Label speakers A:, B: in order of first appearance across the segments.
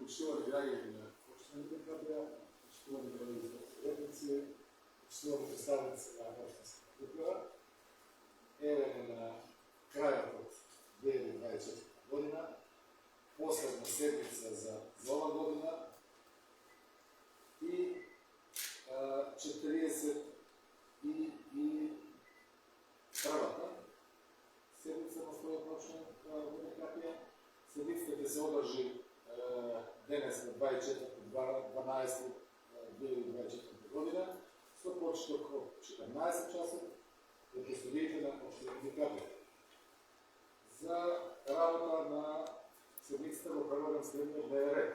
A: Poštevali dragi poštevani dekabija, poštevani dragi srednici, poštevani predstavnici na poštanskih uprava. Evo je na kraju od 2024. godina, poslednja sedmica za ova godina i 41. sedmica na svoje prošle dekabija. Sedmicата се održi денес на 24.12.2024 година, со почеток од 14 часот да проследите на Община Декабија. За работа на седмицата го предлагам следниот дневен ред.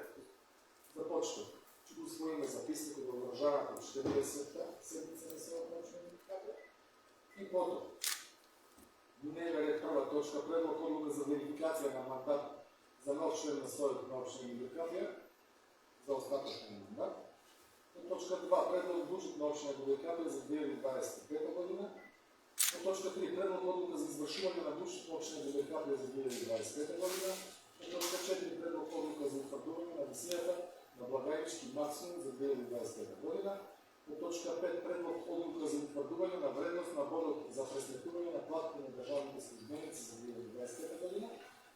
A: За почеток ќе го усвоиме записникот во одржаната од 40-та седмица на селото Община Декабија и потоа дневен ред прва точка предлог одлука за верификација на мандат за нов член на Советот на Општина Декабија за остаточен мандат. По точка 2 предлог буџет на Општина Декабија за 2025 година. По точка 3 предлог одлука за извршување на буџет на Општина Декабија за 2025 година. По точка 4 предлог одлука за утврдување на висината на благајнички максимум за 2025 година. По точка 5 предлог одлука за утврдување на вредност на бодот за пресметување на платите на државните службеници за 2025 година.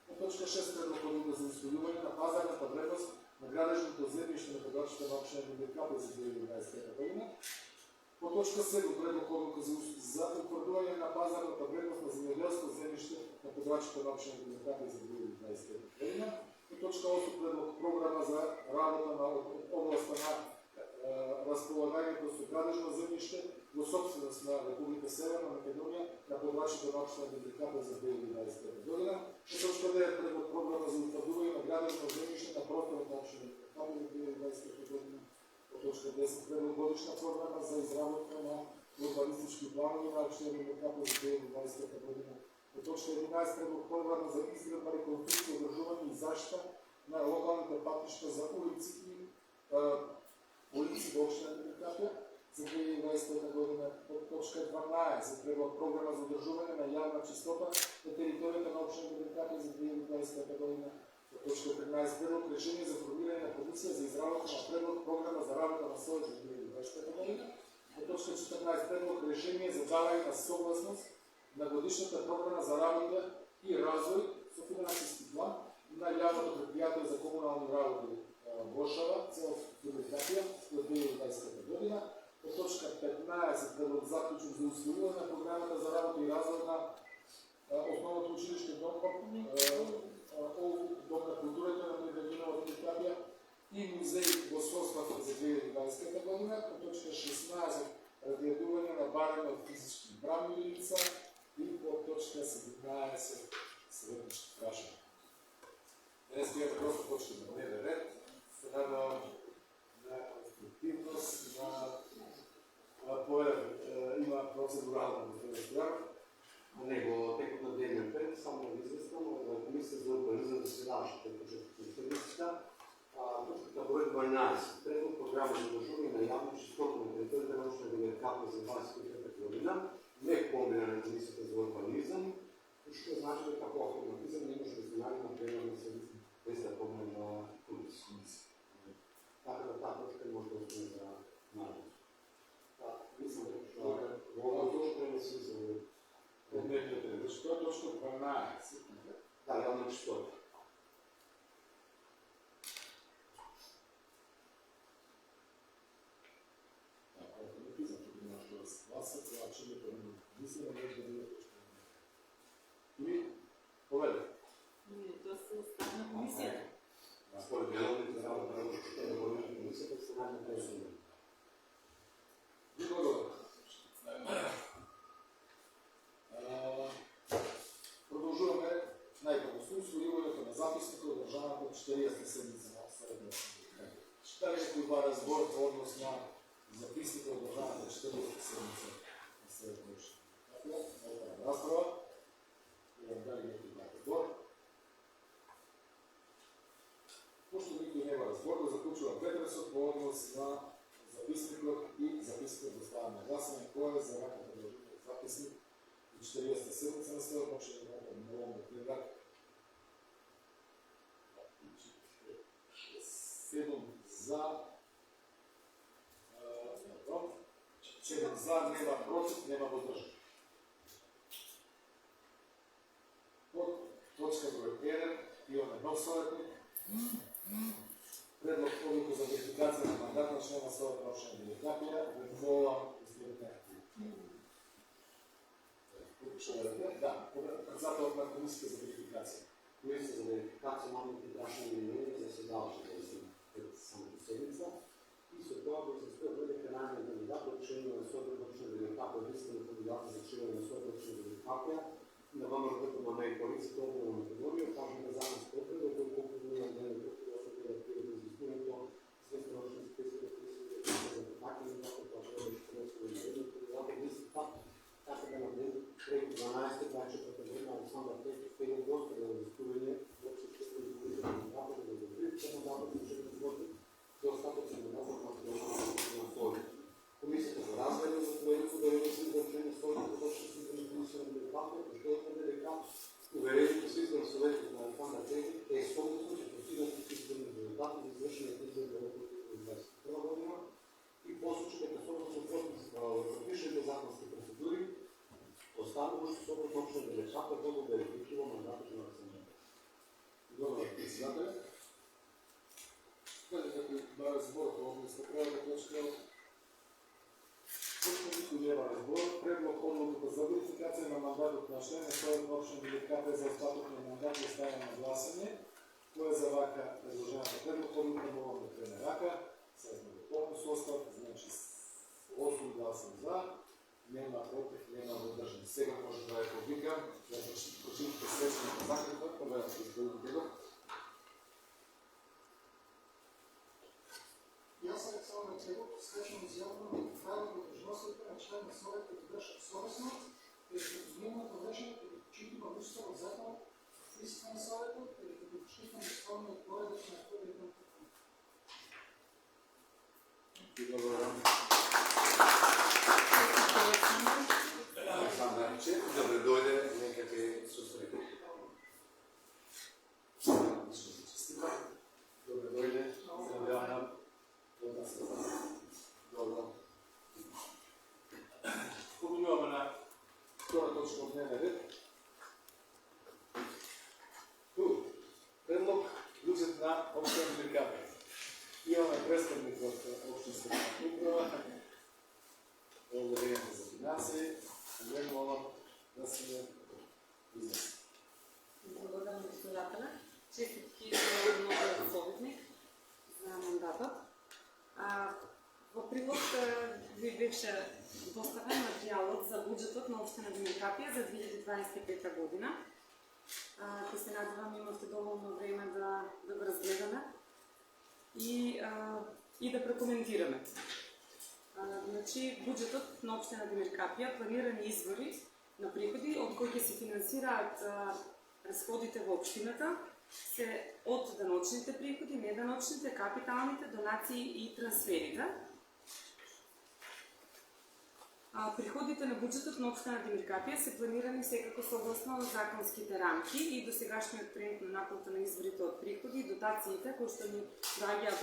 A: По точка 6 предлог одлука за усвојување на пазарната вредност на градежното земјиште на подрачите на Општина Декабија за 2025 година. По точка 7 предлог одлука за утврдување на пазарната вредност на земјоделско земјиште на подрачите на Општина Декабија за 2025 година. По точка 8 предлог програма за работа на областа на располагањето со градежно земјиште во собственост на Република Северна Македонија на подрачите на Општина Декабија за 2025 година. По точка 9 предлог програма за утврдување на градежно земјиште на просторот на Општина Декабија за 2025 година. По точка 10 предлог годишна програма за изработка на урбанистички планови на Општина Декабија за 2025 година. По точка 11 предлог програма за изградба, реконструкција, одржување и заштита на локалните патишта за улици во Општина Декабија за 2025 година. По точка 12 предлог програма за одржување на јавна чистота на територијата на Општина Декабија за 2025 година. По точка 13 предлог решение за формирање на комисија за изработка на предлог програма за работа на Сојот за 2025 година. По точка 14 предлог решение за давање на согласност на годишната програма за работа и развој со финансиски план на јавното предпријатие за комунални работи Бошава, цел Декабија до 2025 година. По точка 15 предлог заклучок за усвојување на програмата за работа и развој на основното училиште Дом на културата на Мединовата Декабија и музеј во состав за 2025 година. По точка 16 разгледување на барање од физички правни лица и по точка 17 следващи прашања. Денес имаме просто точка на дневен ред. Се надавам на конструктивност, на поеден има процедурална стојанов.
B: Него текот на дневен ред само да известам на Комисија за урбанизам да се нашите почеток на седмицата. Точката број 12. Предлог програма за одржување на јавна чистота на територијата на Општина Декабија за 2025 година, не помина на Комисијата за урбанизам, што значи дека по автоматизам не може да се најде на пленарна седница без да помина на комисија. Така да таа точка може да остане за најден. Мислам дека во оваа точка не се за
A: Што е точка 12?
B: да, јавна чистота.
A: Автоматизам, тук има што да се гласа, това чимето на мислено може да биде точка 12. Или поведе?
C: Тоа се остана на комисијата.
B: Според деловите работа на комисијата се најде пресуден.
A: Ви благодарам. Продолжуваме најпрво со усвојувањето на записникот од државната 40-та седмица на Советот. Читали некој два разбор во однос на записникот од државната 40-та седмица на Советот. Така, расправа. Имам дали некој два разбор. Пошто никој нема разбор, да заклучувам претресот во однос на записникот и записникот доставен на гласање, кој е за раката државниот записник и 40-та седмица на Советот, може да имаме ново предлаг. 6 за 7 за, нема против, нема воздржан. Под точка број 1 имаме нов советник. Предлог одлука за верификација на мандат на член на Совет на општина Великапија во председател на комисија за верификација.
B: Комисия за верификация малите брачни обединения заседаваше пред самата седмица и со тоа го се бъде крайниот кандидат од член на Совет на општина Великапија, листа на кандидати за член на Совет на општина Великапија на ВМРО на Меј полиција на Македонија, кажува законска потреба кој колку на ден за изискувањето известно научни специјалисти за потакање како тоа што е листа така да на ден преку 12-24 година Александър Петев пене доста да изискување во обществото и кандидата да го добри кандидатот на член на до остатъчен мандат на Совет. Комисията за разгледа за поредното дарение си за член на Совет на точно на комисия на Великапија, защото е дека уверението си за Съветът на Александър Петев е изпълнено, че постигнатите изборни резултати за извършените избори на 2021 година и по случай дека Совет запишените законски процедури останало што Совет на општина Великапија да го верификува мандатот на Александър Петев.
A: Добро, председател. Дали некој да разбор по областа правна точка? Точно никој нема разбор. Предлог одлука за верификација на мандатот на член на Совет на општина Великапија за остаток на мандат ја ставя на гласање. Кој е за вака предложената предлог одлука мора да крене вака. Сега сме во полно состав, значи 8 гласа за, нема против, нема воздржани. Сега може да ја повикам, да прочитате средството на закрива, проверам се изборите го.
D: Јас Александър Цегов свечам изјавно да правам длъжностите на член на Совета да вършат съвестно и да изменят решението да почитува устава закон в листа на Совета или да почитам изпълнят поредът на публиката.
B: Александър Чев, добре дойде, нека те сусрети.
A: Добре дойде, здравјавам. Добро. Поминуваме на втора точка од дневниот ред. Ту, предлог бюджет на општина Великапија. Имаме представник од општинската управа, Одделението за финанси. Вие молам да се изнесе.
C: Благодарам председателя. Честитки за новиот советник за мандатот. Во прилог ви беше доставен материјалот за буџетот на општина Великапија за 2025 година. Ќе се надевам имате доволно време да го разгледаме и да прекоментираме. Значи, буџетот на општина Великапија планирани извори на приходи од кои ќе се финансираат расходите во општината се од даночните приходи, неданочните, капиталните, донации и трансферите. Приходите на буџетот на општина Великапија се планирани секако согласно законските рамки и досегашниот тренд на наплата на изворите од приходи и дотациите кои што ни доаѓаат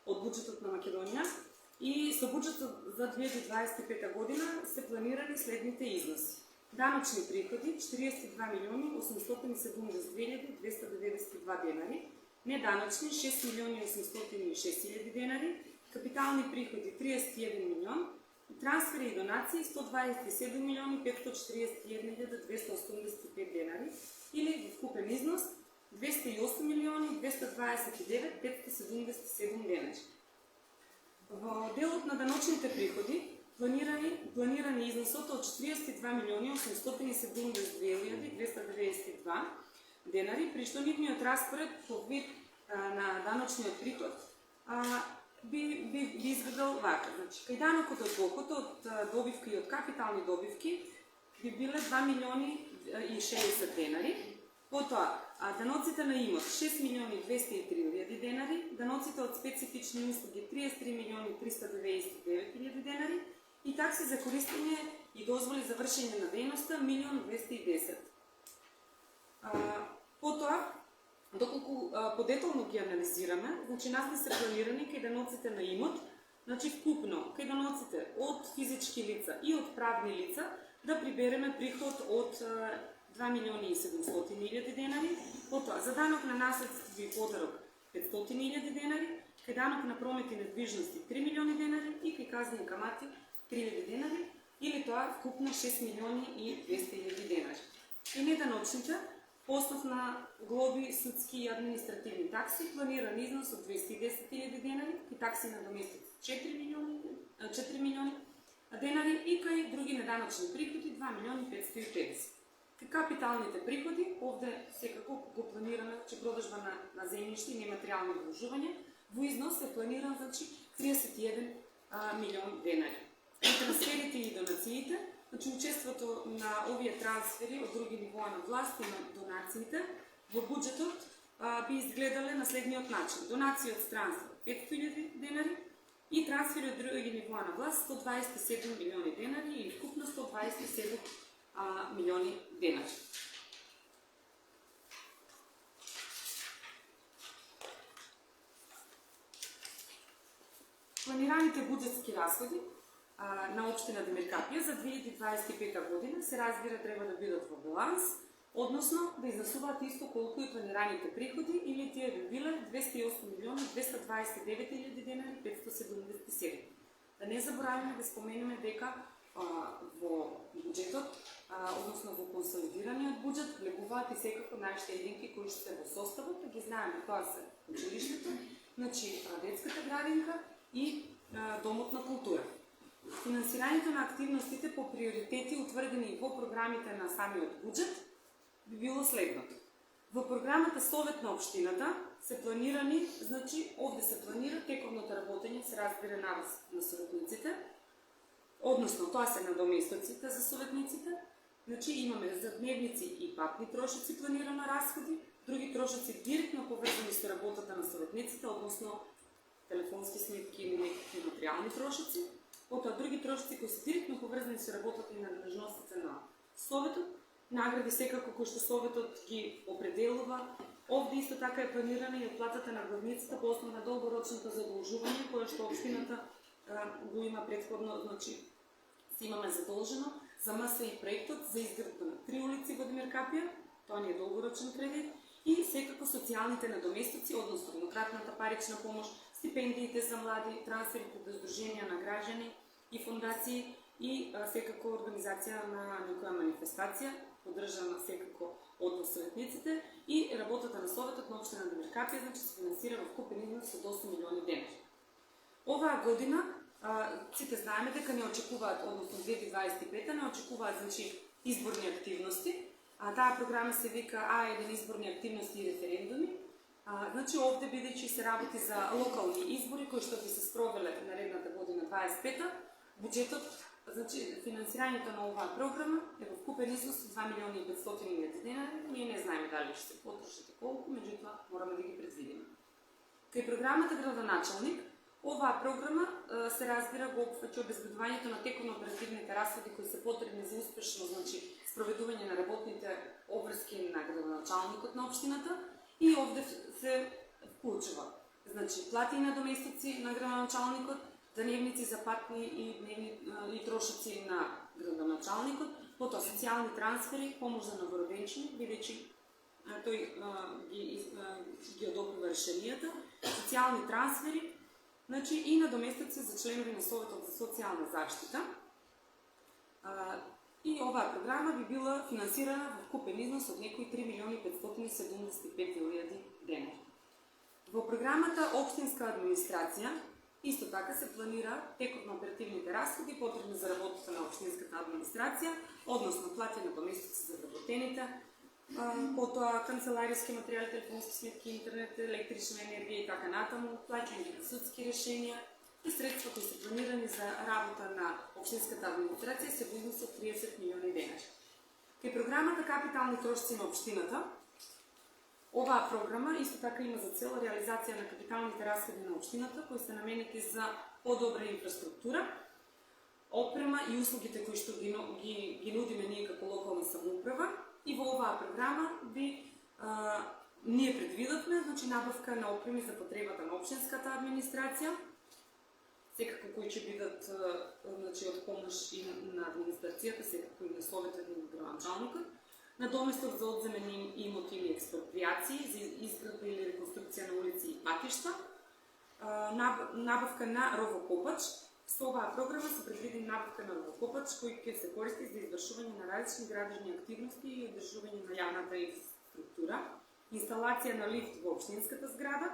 C: од буџетот на Македонија и со буџетот за 2025 година се планирани следните износи. Даночни приходи 42 милиони 872 292 денари, неданочни 6 милиони 806 хиляди денари, капитални приходи 31 милион, трансфери и донации 127 милиони 541 285 денари или вкупен износ 208 милиони 229 577 денари. Во делот на даночните приходи планирани износот од 42 милиони 872 292 денари, при што нивниот распоред по вид на даночниот приход би изгледал вака. Значи, кај данокот од доход од добивки и од капитални добивки би биле 2 милиони и 60 денари, потоа даноците на имот 6 милиони 203 денари, даноците од специфични услуги 33 милиони 399 хиляди денари и такси за користење и дозволи за вршење на дејноста 1 милион 210. Потоа, Доколку подетално ги анализираме, значи нас не се планирани кајданоците на имот, значи вкупно кајданоците од физички лица и од правни лица да прибереме приход од 2.700.000 денари, потоа за данок на наследство и подарок 500.000 денари, кај данок на промет и недвижности 3 милиони денари и кај казни и камати 3.000 денари, или тоа вкупно 6.200.000 денари. И неданочните, по основ на глоби, судски и административни такси, планиран износ од 210.000 денари, и такси на доместец 4 милиони денари и кај други неданочни приходи 2.550.000. Кај капиталните приходи, овде секако го планираме, че продажба на земјишти и нематеријални вложувања, во износ е планиран, значи, 31 милион денари. И трансферите и донациите, значи учеството на овие трансфери од други нивоа на власт и на донациите во буџетот би изгледале на следниот начин. Донации од странство 500.000 денари и трансфери од други нивоа на власт 127 милиони денари или вкупно 127 милиони денари. Планираните буџетски расходи на општина Демиркапија за 2025 година се разбира треба да бидат во баланс, односно да изнесуваат исто колку и планираните приходи, или тие би биле 208.229.000 денари 577. Да не забораваме да споменеме дека во буџетот, односно во консолидираниот буџет, влегуваат и секако нашите единки кои што се во составот, да ги знаеме, тоа се училиштето, значи детската градинка и домот на култура. Финансирањето на активностите по приоритети утврдени во програмите на самиот буџет би било следното. Во програмата Совет на општината се планирани, значи овде се планира тековното работење, се разбира на советниците, односно тоа се надоместоците за советниците, значи имаме за дневници и патни трошоци планирано разходи, други трошоци директно поврзани со работата на советниците, односно телефонски сметки или некакви материјални трошоци, потоа други трошоци кои се директно поврзани со работата и надлежностите на Советот, награди секако кои што Советот ги определува. Овде исто така е планирана и оплатата на главницата по основа на долгорочното задолжување, кое што општината го има претходно, значи се имаме задолжено за МСИ проектот за изградба на 3 улици во Демиркапија, тоа не е долгорочен кредит, и секако социјалните надоместоци, односно еднократната парична помош, стипендиите за млади, трансферите до здруженија на граѓани и фондации и секако организација на некоја манифестација, поддржана секако од советниците, и работата на Советот на општина Демиркапија, значи се финансира во вкупен износ од 8 милиони денари. Оваа година сите знаеме дека не очекуваат, односно 2025 не очекуваат, значи, изборни активности. Таа програма се вика А1 изборни активности и референдуми. Значи овде, бидејќи се работи за локални избори кои што би се спровеле наредната година 25-та, буџетот, значи финансирањето на оваа програма е во вкупен износ 2.500.000 денари. Ние не знаеме дали ќе се потрошат и колку, меѓутоа мораме да ги предвидиме. Кај програмата Градоначалник, оваа програма се разбира го опфаќа обезбедувањето на тековно оперативните расходи кои се потребни за успешно, значи, спроведување на работните обврски на градоначалникот на општината, и овде се вклучува, значи, плати на доместици на градоначалникот, дневници за патни и трошоци на градоначалникот, потоа социјални трансфери, помош за новороденчини, бидејќи тој ги одобрува решенијата, социјални трансфери, значи, и надоместици за членови на Советот за социјална заштита. И оваа програма би била финансирана во вкупен износ од некои 3.575.000 денари. Во програмата Општинска администрација исто така се планира тековно оперативните расходи потребни за работата на општинската администрација, односно плати на доместици за вработените, потоа канцелариски материјали, телефонски сметки, интернет, електрична енергија и така натаму, плаќање на судски решенија и средства кои се планирани за работа на општинската администрација се во износ од 30 милиони денари. Кај програмата Капитални трошоци на општината, оваа програма исто така има за цел реализација на капиталните расходи на општината кои се наменети за подобра инфраструктура, опрема и услугите кои што ги нудиме ние како локална самоуправа, и во оваа програма би ние предвидовме, значи набавка на опреми за потребата на општинската администрација, секако кои ќе бидат значи, од помош и на администрацијата, секако и на советот и на градоначалникот, на доместок за одземени имоти или експроприации, за изградба или реконструкција на улици и патишта, набавка на ровокопач. Со оваа програма се предвидени набавка на ровокопач кој ќе се користи за извршување на различни градежни активности и одржување на јавната инфраструктура, инсталација на лифт во општинската зграда,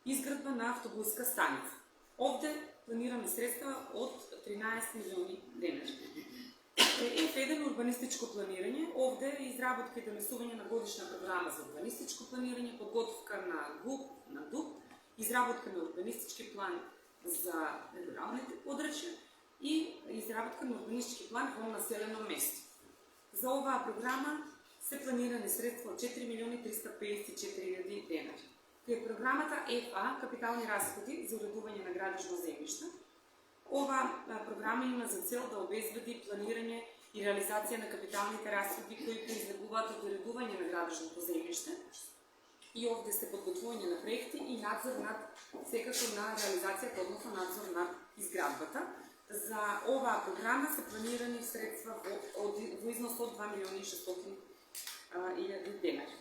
C: изградба на автобуска станица. Овде планираме средства од 13 милиони денари. F1 урбанистичко планирање, овде изработка и донесување на годишна програма за урбанистичко планирање, подготовка на ГУП, на ДУП, изработка на урбанистички план за руралните подрачја и изработка на урбанистички план во населено место. За оваа програма се планирани средства од 4 милиони 354 илјади денари. Кај програмата FA, капитални расходи за уредување на градежно земјиште, ова програма има за цел да обезбеди планирање и реализација на капиталните расходи кои произлегуваат од уредување на градежното земјиште. И овде се подготвување на проекти и надзор над секако на реализацијата, односно надзор над изградбата. За оваа програма се планирани средства во износ од 2 милиони 600 илјади денари.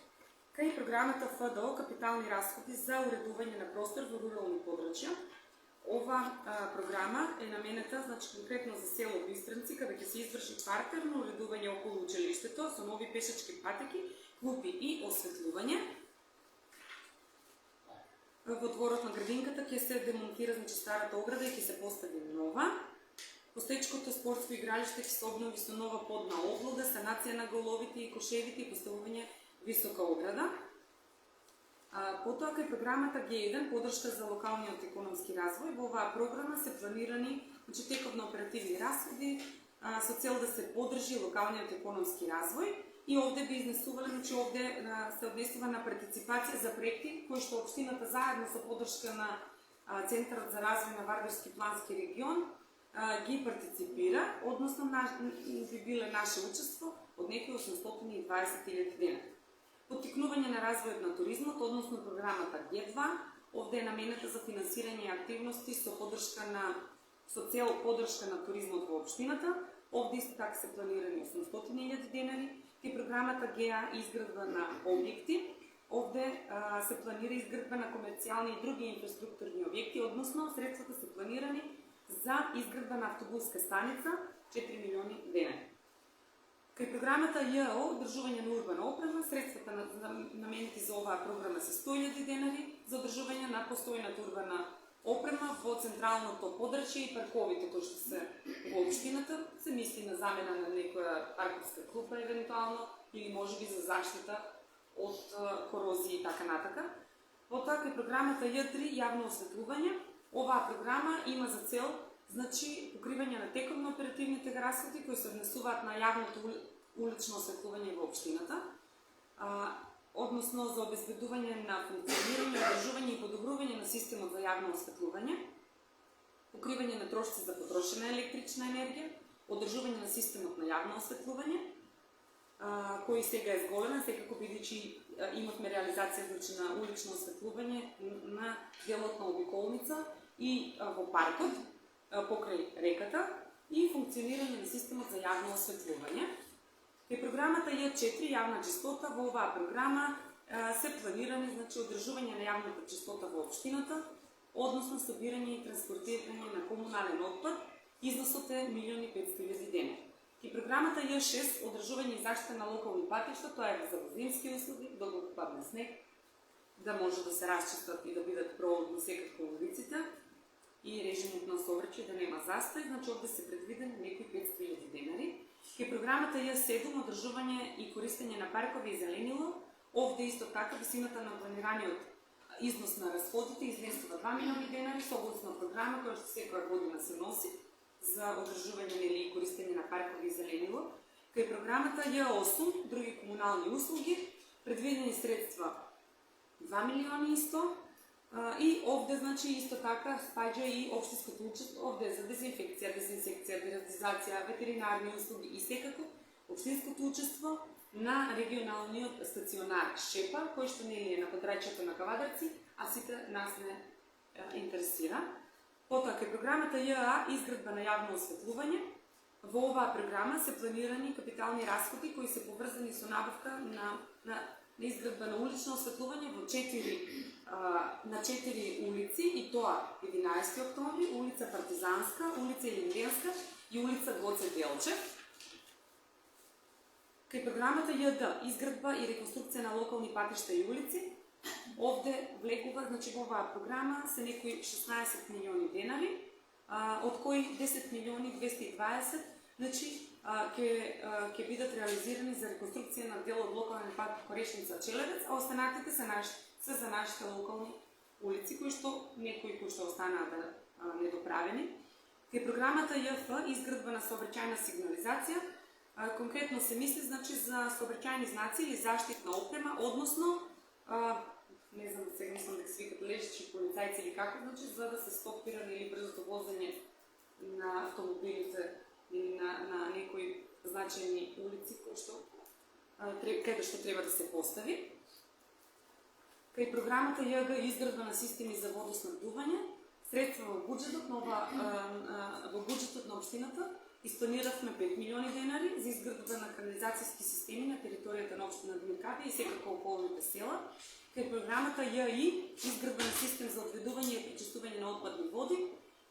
C: Кај програмата ФДО, капитални расходи за уредување на простор во рурални подрачја, ова програма е наменета, значи конкретно за село Бистранци, каде ќе се изврши квартерно уредување околу училиштето со нови пешачки патеки, клупи и осветлување. Во дворот на градинката ќе се демонтира значи старата ограда и ќе се постави нова. Постечкото спортско игралиште ќе се обнови со нова подна облога, санација на головите и кошевите и поставување висока ограда. Потоа кај програмата Г1 поддршка за локалниот економски развој, во оваа програма се планирани значи теков на оперативни расходи со цел да се поддржи локалниот економски развој. И овде би изнесувале, значи овде се однесува на партиципација за проекти кои што општината заедно со поддршка на Центарот за развој на Вардарски плански регион ги партиципира, односно би биле наше учество од некои 820.000 денари. Поттикнување на развојот на туризмот, односно програмата Г2, овде е наменета за финансирање активности со цел поддршка на туризмот во општината. Овде исто така се планирани 800.000 денари. И програмата ГА изградба на објекти. Овде се планира изградба на комерцијални и други инфраструктурни објекти, односно средствата се планирани за изградба на автобуска станица 4 милиони денари. Кај програмата ЈО, одржување на урбана опрема, средствата наменети за оваа програма се 100.000 денари за одржување на постојната урбана опрема во централното подрачје и парковите кои што се во општината, се мисли на замена на некоја парковска клупа евентуално или можеби за заштита од корозија и така натака. Потоа кај програмата Ј3 јавно осветлување, оваа програма има за цел значи покривање на текот на оперативните расходи кои се однесуваат на јавното улично осветлување во општината, односно за обезбедување на функционирање, одржување и подобрување на системот за јавно осветлување, покривање на трошци за потрошена електрична енергија, одржување на системот на јавно осветлување, кој сега е зголемен, секако бидејќи имавме реализација значи на улично осветлување на делот на обиколница и во паркот покрај реката и функционирање на системот за јавно осветлување. Кај програмата Ј4 јавна чистота, во оваа програма се планирани значи одржување на јавната чистота во општината, односно собирање и транспортирање на комунален отпад, износот е 1.500.000 денари. Кај програмата Ј6 одржување и заштита на локални патишта, тоа е за зимски услуги, доколку падне снег, да може да се расчистат и да бидат проводни секако улиците и режимот на сообраќај да нема застој, значи овде се предвидени некои 500.000 денари. Кај програмата Ј7 одржување и користење на паркови и зеленило, овде исто така висината на планираниот износ на расходите изнесува 2 милиони денари согласно програма која што секоја година се носи за одржување или користење на паркови и зеленило. Кај програмата Ј8 други комунални услуги предвидени средства 2 милиони и 100 и овде значи исто така спаѓа и општинското учество, овде за дезинфекција, дезинсекција, дератизација, ветеринарни услуги и секако општинското учество на регионалниот стационар Шепа, кој што не е на подрачјето на Кавадарци, а сите нас не интересира. Потоа, кај програмата ЈА изградба на јавно осветлување, во оваа програма се планирани капитални расходи кои се поврзани со набавка на изградба на улично осветлување во 4 улици, и тоа 11 октомври, улица Партизанска, улица Илинденска и улица Гоце Делчев. Кај програмата ЈД изградба и реконструкција на локални патишта и улици, овде влегува, значи во оваа програма се некои 16 милиони денари, од кои 10 милиони 220 значи ќе бидат реализирани за реконструкција на дел од локален пат Корешница-Челевец, а останатите се за нашите локални улици, некои кои што останаа недоправени. Кај програмата ЈФ изградба на сообраќајна сигнализација, конкретно се мисли значи за сообраќајни знаци или заштитна опрема, односно не знам сега мислам дека се викат лежачи полицајци или како, значи за да се стопира или брзото возење на автомобилите или на некои значајни улици каде што треба да се постави. Кај програмата ЈГ изградба на системи за водоснабдување, средства во буџетот на општината испланиравме 5 милиони денари за изградба на канализацијски системи на територијата на општина Димиркапија и секако околните села. Кај програмата ЈИ изградба на систем за одведување и пречистување на отпадни води,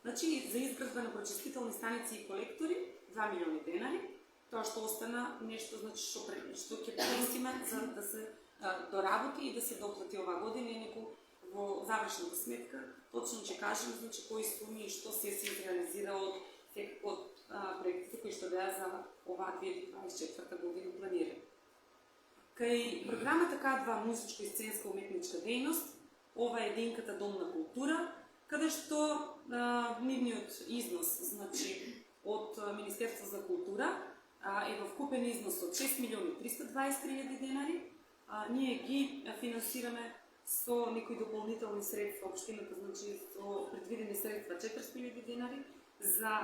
C: значи за изградба на прочистителни станици и колектори 2 милиони денари. Тоа што остана нешто значи што ќе потенциме за да се доработи и да се доплати оваа година, и во завршната сметка точно ќе кажем значи кои суми и што се реализира од проектите кои што беа за оваа 2024 година планирани. Кај програмата К2 музичко и сценска уметничка дејност, ова е единката Дом на култура, каде што нивниот износ значи од Министерство за култура е во вкупен износ од 6 милиони 320 денари. Ние ги финансираме со некои дополнителни средства, општината значи со предвидени средства 400.000 денари за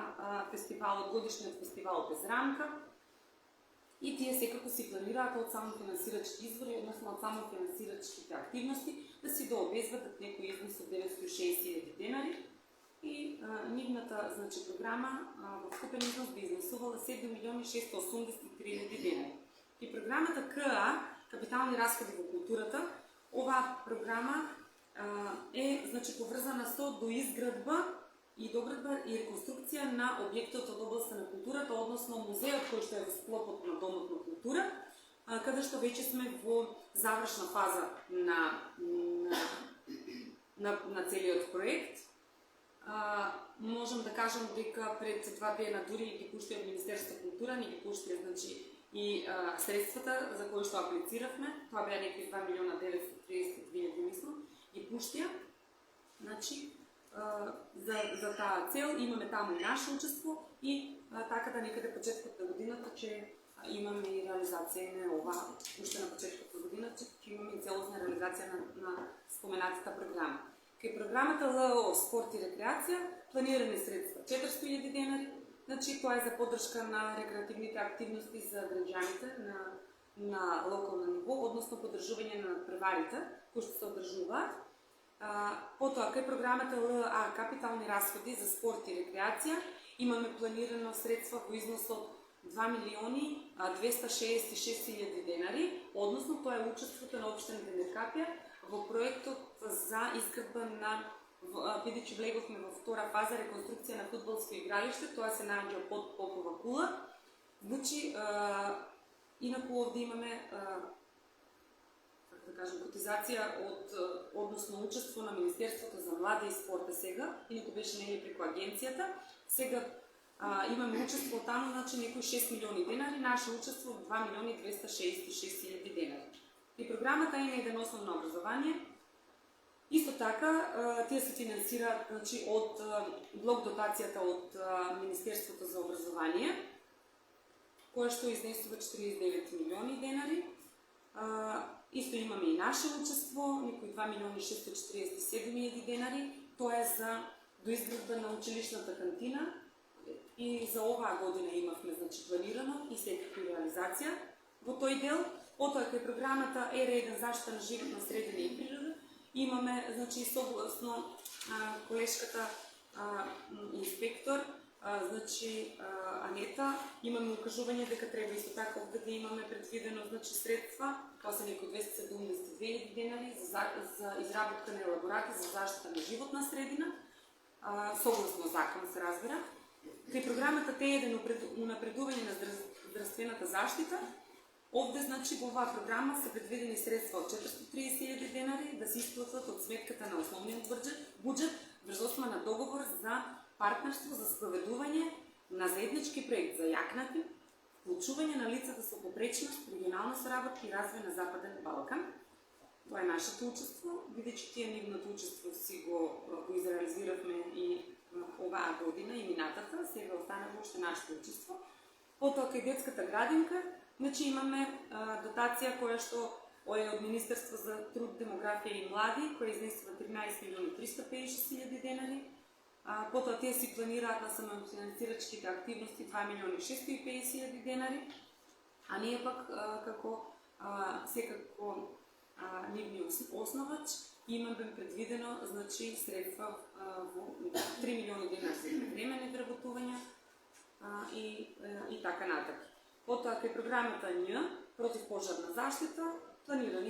C: фестивалот, годишниот фестивал без рамка, и тие секако си планираат од самофинансирачки извори, односно од самофинансирачките активности, да си дообезватат некој износ од 960.000 денари, и нивната значи програма во вкупен износ би изнесувала 7.683.000 денари. И програмата КА, капитални расходи во културата, оваа програма е значи поврзана со доизградба и доградба и реконструкција на објектот од областа на културата, односно музеот кој што е во склопот на Домот на култура, каде што веќе сме во завршна фаза на целиот проект. Можам да кажам дека пред 2 дена дури ги пушти од Министерството култура, ни ги пушти значи и средствата за кои што аплициравме, тоа беа некои 2 милиона 932 мислам, ги пуштија. Значи за таа цел имаме таму и наше учество, и така да некаде почеткот на годината ќе имаме и реализација на ова, уште на почеткот на годината ќе имаме и целосна реализација на споменатата програма. Кај програмата ЛО спорт и рекреација планирани средства 400.000 денари, значи тоа е за поддршка на рекреативните активности за граѓаните на локално ниво, односно поддржување на преварите кои што се одржуваат. Потоа, кај програмата ЛА капитални расходи за спорт и рекреација имаме планирано средства во износ од 2 милиони 266.000 денари, односно тоа е учеството на општина Димиркапија во проектот за изградба на, бидејќи влеговме во втора фаза реконструкција на фудбалско игралиште, тоа се наоѓа под Попова кула. Значи, инаку овде имаме котизација односно учество на Министерството за младе и спорта сега, инаку беше нели преку агенцијата. Сега имаме учество таму, значи некои 6 милиони денари, наше учество 2 милиони 266.000 денари. И програмата има еден основно образование. Исто така, тие се финансираат значи, од блок дотацијата од Министерството за образование, која што изнесува 49 милиони денари. Исто имаме и наше учество, некои 2 милиони 647.000 денари. Тоа е за доизградба на училишната кантина и за оваа година имавме значи планирано и секако реализација во тој дел. Потоа кај програмата R1 заштита на животна средина и природа имаме значи согласно колешката инспектор значи Анета, имаме укажување дека треба исто така да имаме предвидено значи средства, тоа се некои 272.000 денари за изработка на елаборати за заштита на животна средина, согласно закон се разбира. Кај програмата Т1 унапредување на здравствената заштита, овде значи во оваа програма се предвидени средства од 430.000 денари да се исплатат од сметката на основниот буџет врз основа на договор за партнерство за спроведување на заеднички проект за јакнати, вклучување на лицата со попречност, регионална соработка и развој на Западен Балкан. Тоа е нашето учество, бидејќи тие нивното учество си го изреализиравме и оваа година и минатата, сега останува уште нашето учество. Потоа кај детската градинка, значи имаме дотација која што е од Министерство за труд, демографија и млади, која изнесува 13.356.000 денари. Потоа тие си планираат на самофинансирачките активности 2.650.000 денари, а ние пак како секако нивни основач имаме предвидено значи средства во 3 милиони денари за временни вработувања и така натаму. Потоа кај програмата њ противпожарна заштита планиран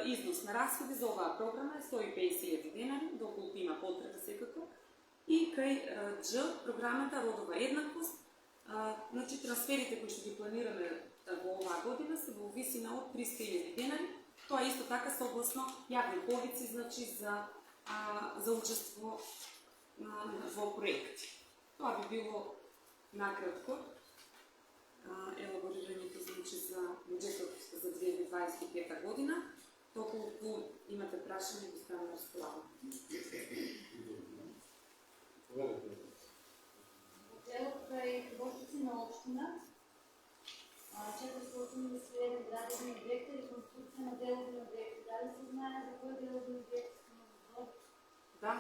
C: износ на расходи за оваа програма е 150.000 денари, доколку има потреба секако. И кај Дж програмата Родова еднаквост, значи трансферите кои што ги планираме во оваа година се во висина од 300.000 денари. Тоа исто така согласно јавни повици, значи за учество во проекти. Тоа би било накратко елаборирањето значи за буџетот за 2025 година. Доколку имате прашање, го ставам на располагање.
E: Делот кај Бошици на општина, 481 градивни објекти, реконструкција на делови објекти. Дали се знае за кој делови објекти се на
C: Да,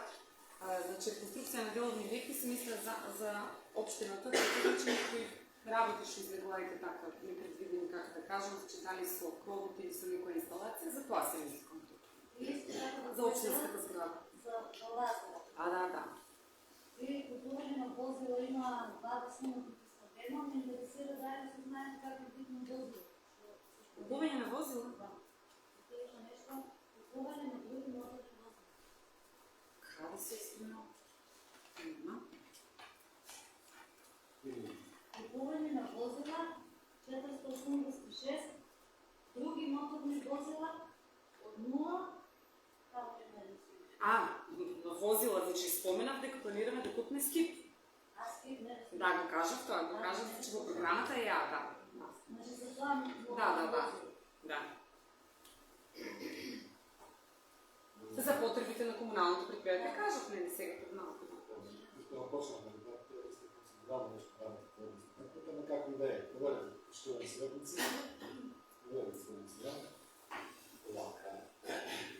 C: значи реконструкција на деловни објекти се мисля за општината, така че некои работи што излегувајте така непредвидени, како да кажам, че дали со кровот или со некоја инсталација, за тоа се мисли конкретно. За општинската зграда.
E: За оваа зграда.
C: Да.
E: И купување на возила има 20 минути снабдено, ме интересира дали се знае како битно возило.
C: Купување на возила?
E: Да. Интересно нешто, купување на други моторни возила.
C: Како се искрено?
E: Купување на возила 486, други моторни возила од 0, како е нарисувано.
C: На возила, значи споменав дека планираме да купиме скип.
E: Скип не
C: Да, го кажав тоа, го кажав, че во програмата е да.
E: Значи за тоа
C: Да. За потребите на комуналното предприятие, кажав, не сега пред малко.
A: Тоа почнавме да се консидерираме нешто работа, на како да е. Проверете, поштувани светници, проверете светници,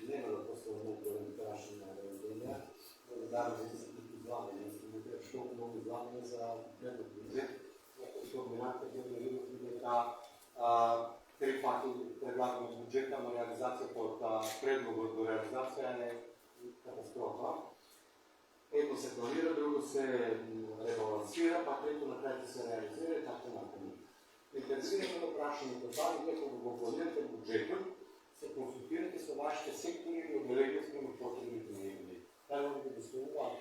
B: Нема да поставам проблем прашање на разделија, да дадам за излагање, што многу излагање за предмет бюджет, што мината генерираме дека три пати предлагаме буџета на реализација под предлогот до реализација е катастрофа. Едно се планира, друго се ребалансира, па трето на крај се реализира и така натаму. Интересираме на прашањето дали некога го планирате буџетот, се консултирате со вашите сектори и одделенија спрема потребните негови. Дали можете да се увагат?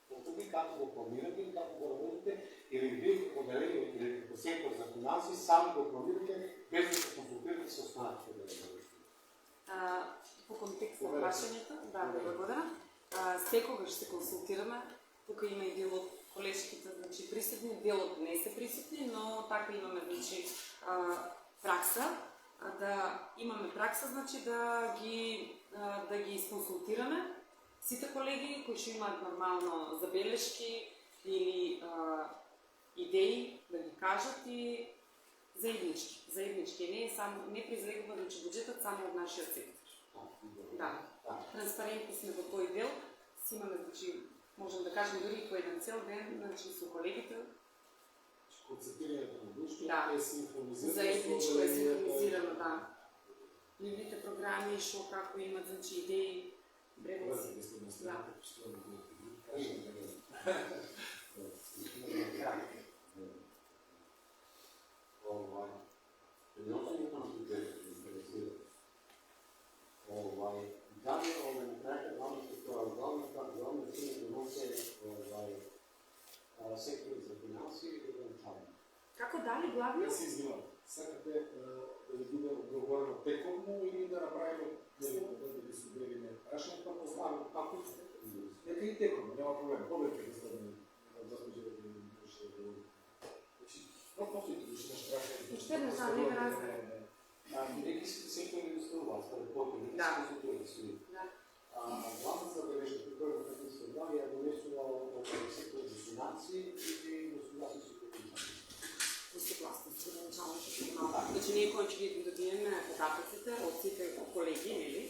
B: Потоби како го планирате и како го работите, или вие како одделение или како сектор за финанси сами го планирате без да се консултирате со останатите одделенија.
C: По контекст на прашањето, да, благодарам. Секогаш се консултираме. Тука има и дел од колешките, значи присутни, делот не се присутни, но така имаме значи пракса. Значи да ги изконсултираме сите колеги кои што имаат нормално забелешки или идеи да ги кажат и заеднички. Не произлегува значи буџетот само од нашиот сектор. Да. Транспарентни сме во тој дел, си имаме значи можем да кажем дори и по един цел ден, значи со колегите,
A: Концептирането на душите
C: Да.
A: е синхронизирано.
C: заедничко е синхронизирано, да. Нивните програми, шо како имат, значи идеи, бредници.
A: Да сте на
C: Да.
A: страната, постоянно да
B: Да ли накрая главна цена да носи сектор за финанси и да начален?
C: Како дали главниот?
A: се извинявам. Сакате да ви биде одговорено тековно или да направим да ги собериме прашање па познавам како сте. Нека и тековно, няма проблем. Добре, представени госпожа да ви може да говори. Значи, просто ти души на прашање.
C: Почтено, да, нема разлика.
B: Регистрите сектори да стоят, според потреби,
C: Да.
B: да стоят.
C: Да.
B: Главната забележка, при която като сте дали, е донесла от сектор за финанси и господарство се приключва.
C: Съгласна с началното трибунал. Значи ние кој ќе ги добиеме податъците от сите колеги, нели?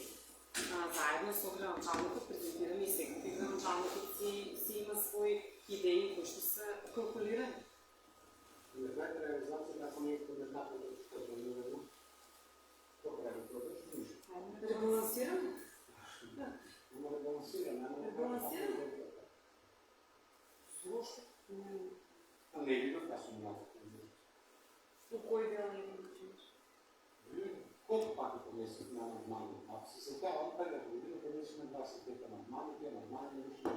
C: Заедно с градоначалникот презентираме и всеки градоначалникот си има свои идеи, кои што се калкулирани.
B: И накрая реализация на някои коментатори, които е планирано, то прави продължи нищо.
C: Ребалансираме?
B: Има ребалансиране, ама
C: Ребалансиране?
B: Слушай. А не е да съм много.
C: По кој дел не го чуеш?
B: Колко пак е помесих на нормално? Ако се създава преда година, помесих на 25 на нормално, нищо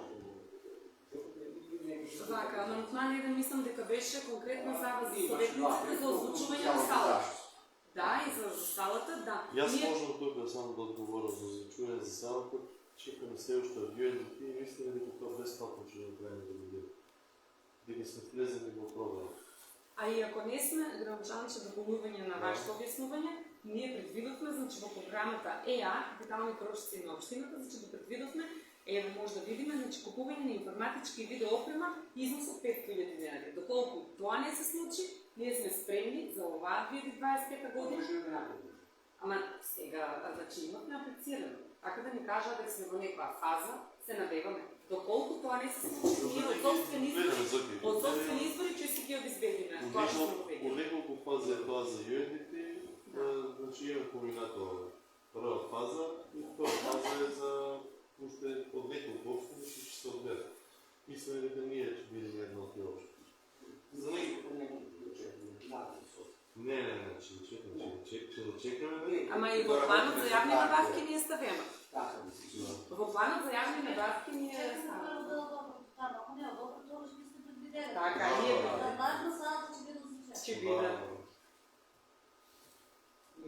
C: Така, но това не да мислам дека беше конкретно за съветниците за озвучување на салата. Да, и за салата, да.
F: И аз можам тук само да отговоря за озвучуване за салата. Чекаме следващото UNDP и мисля дека това безплатно ще направим за година. Дека сме влезени во програма.
C: А и ако не сме граничанче допълнување на вашето обяснување, ние предвидохме, значи во програмата ЕА, капитални трошици на общината, значи да предвидохме, може да видиме, значи купување на информатички видеоопрема износ от 5000 денари. Доколку тоа не се случи, ние сме спремни за оваа 2025 година. Ама сега, значи имахме аплицирано. Ако да ни кажа дека сме во некоја фаза, се надеваме. Доколку тоа не се случи, ние од собствени избори ќе си ги обезбедиме. Тоа што сме победили.
F: По неколку фази е тоа за UNDP, значи имаме поминато прва фаза и втора фаза е за уште од неколку општини што се одгледа. Мислиме дека ние ќе бидеме една од тие општини.
B: За неколку не може да
F: Не, ще да чекаме.
C: Ама и во планот за јавни набавки ние ставаме. Во планот за јавни набавки ние ставаме.
E: Ако не е добро, това ще сте предвидели.
C: Така, ние
E: Важно салата ще биде озвучена.
C: ще биде.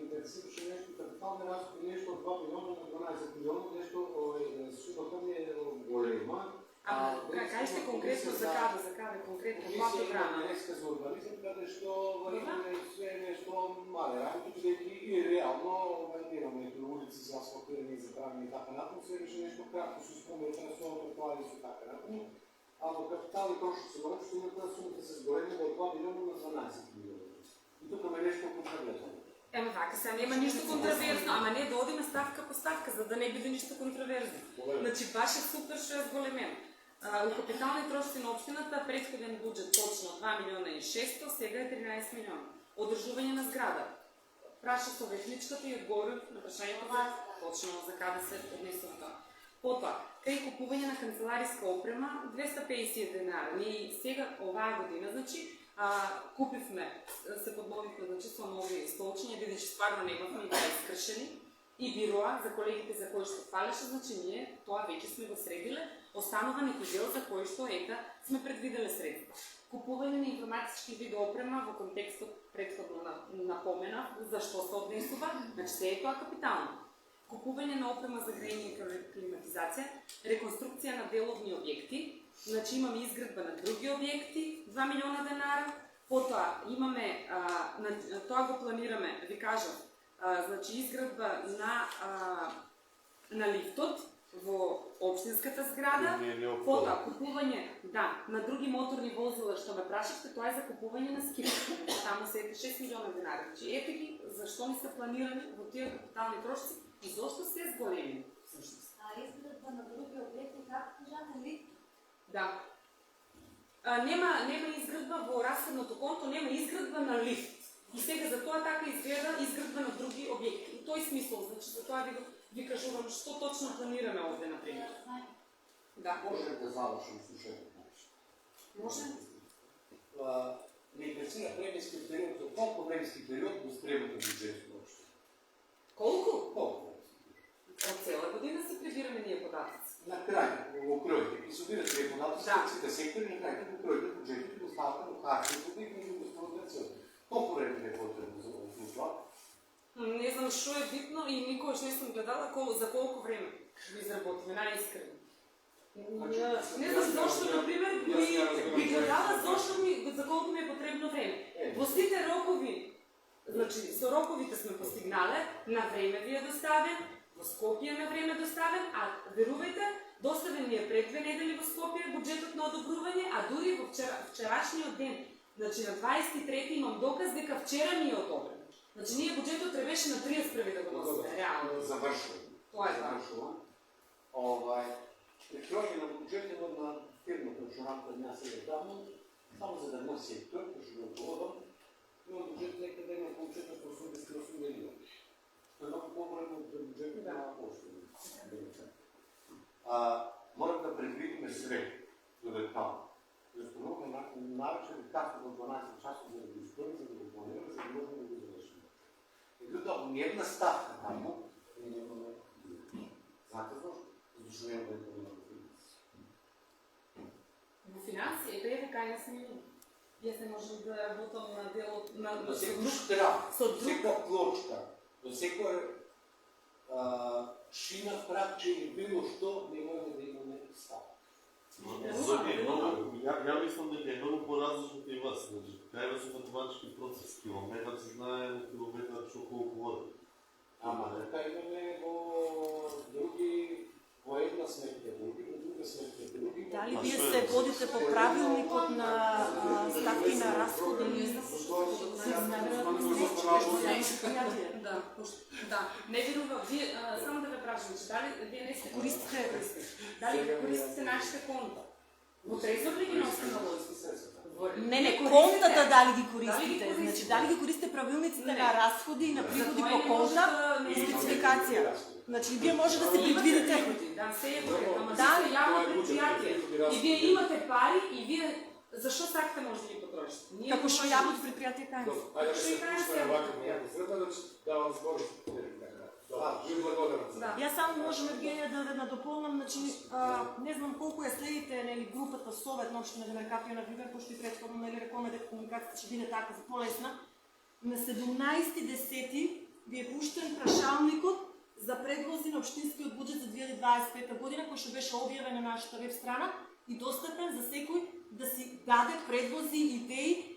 B: Интересираше нещо, капитални разходи, нещо от 2 милиона на 12 милиона, нещо сумата ми е голема.
C: Кај сте конкретно за каде конкретно која програма?
B: Днеска за урбанизъм, където върваме все нещо мали работи, където и реално имаме улици за асфалтиране и забравени и така нататък, се реши нещо кратко, се спомня трансовото плани и така нататък. Ама капитални трошици на общината, сумата се сгорени от 2 милиона на 12 милиона. И тук ме нещо контравертно.
C: Ема така, сега нема нищо контраверзно, ама не да одиме ставка по ставка, за да не биде нищо контраверзно. Значи, баш е супер, што е зголемен. У капитални трошици на общината предходен буџет точно 2 милиона и 600, сега е 13 милиона. Одржување на зграда. Праша советничката и одговорив на прашањето точно за каде се однесува тоа. Потоа, кај купување на канцелариска опрема 250 денара. Ние сега оваа година, значи, купивме, се подновихме, значи, со нови столчиња, бидејќи стварно немавме и да искршени. И бироа за колегите за кои што фалеше, значи ние тоа веќе сме го средиле, останува некој дел за кој што сме предвиделе средства. Купување на информатички видеоопрема во контекстот претходно напомена зашто се однесува, значи се е тоа капитално. Купување на опрема за грејење и климатизација, реконструкција на деловни објекти, значи имаме изградба на други објекти, 2 милиона денара, потоа имаме, тоа го планираме, ви кажам, значи изградба на лифтот во општинската зграда, потоа купување на други моторни возила што ме прашавте, тоа е за купување на скип. Таму се ете 6 милиона денара. Значи ете ги зашто не се планирани во тие капитални трошици и зошто се зголемени.
E: А изградба на други обекти, како кажате, лифт?
C: Да. Нема изградба во расходното конто, нема изградба на лифт. И сега за тоа така изгледа изградба на други објекти. И тој смисол, значи за тоа ви кажувам што точно планираме овде, например. Да.
B: Може да завършим слушането.
C: Може?
B: Не интересира временски период, от колко временски период го сприемате бюджет въобще?
C: Колку?
B: Колко?
C: Од цела година се прибираме ние податъци.
B: Накрая го кройте, и събирате тия податъци,
C: Да.
B: всичките сектори, накрая го кройте бюджетите, го ставате в харчето и го изпълнете цел. Колко време не е потребно за това?
C: Не знам што е битно и никогаш не съм гледала за колко време го изработиме, најискрено. Не знам зашто, например, би гледала за колко ми е потребно време. Во сите рокови, значи со роковите сме постигнале, на време ви е доставен, во Скопје на време доставен, а верувајте, доставен ми е пред 2 недели во Скопје буџетот на одобрување, а дури во вчерашниот ден, значи на 23 имам доказ дека вчера ми е одобрен. Значи ние буџетот требаше на 31 да го носиме, реално.
B: Завършвам.
C: Тоа е тоа.
B: Завършвам. Прикројање на бюджетите на фирмата Чорната дня сега давно, само за да носи сектор, ще го отговорам, има бюджет некъде на около 488 милиона. Това е много по-големо от бюджета на Польша. Можем да предвидим сред там. Защото нарече лекарство в 12 часа, за да го изпълним, за да го планираме, за да можем да го завършим. Ако не е една ставка там, ние нямаме. Знаете защо? Защото няма да е
C: Во финанси е пред крайна сметка. Јас не можам да работам на дело
B: до секој штрак,
C: со
B: до секоја плочка, до секоја шина, пракче или било што, не можем да имаме став.
F: Ја мислам дека е многу поразлично и вас. Значи, крајва се математички процес. Километар се знае на километар што колку вода.
B: Ама нека имаме во други, во една сметка, други, во друга сметка, други.
G: Дали вие се водите по правилникот на ставки на разходи или
C: Да, не верувам. Вие, само да ве прашам, че дали вие не сте користите, дали користите нашите конта? Во трезор ли ги носите налози?
G: Не, контата дали ги користите. Значи, дали ги користите правилниците на разходи и на приходи по конта и спецификация. Значи, вие може да се предвидите.
C: Да, се е добре, ама да, се явно предприятие. И вие имате пари и вие защо сакате може да ги потрошите?
G: Како што јавното предпријатие кај нас.
A: Ајде да се пуштаме вака много средно, да давам збор. Ви благодарам.
G: Јас само можам Евгенија да ве надополнам, значи не знам колку ја следите нели групата Совет на општина Демеркапија на пример, пошто и претходно нели рекоме дека комуникацијата ќе биде така за полесна. На 17.10 ви е пуштен прашалникот за предлози на општинскиот буџет за 2025 година, кој што беше објавен на нашата веб страна и достапен за секој да си даде предлози и идеи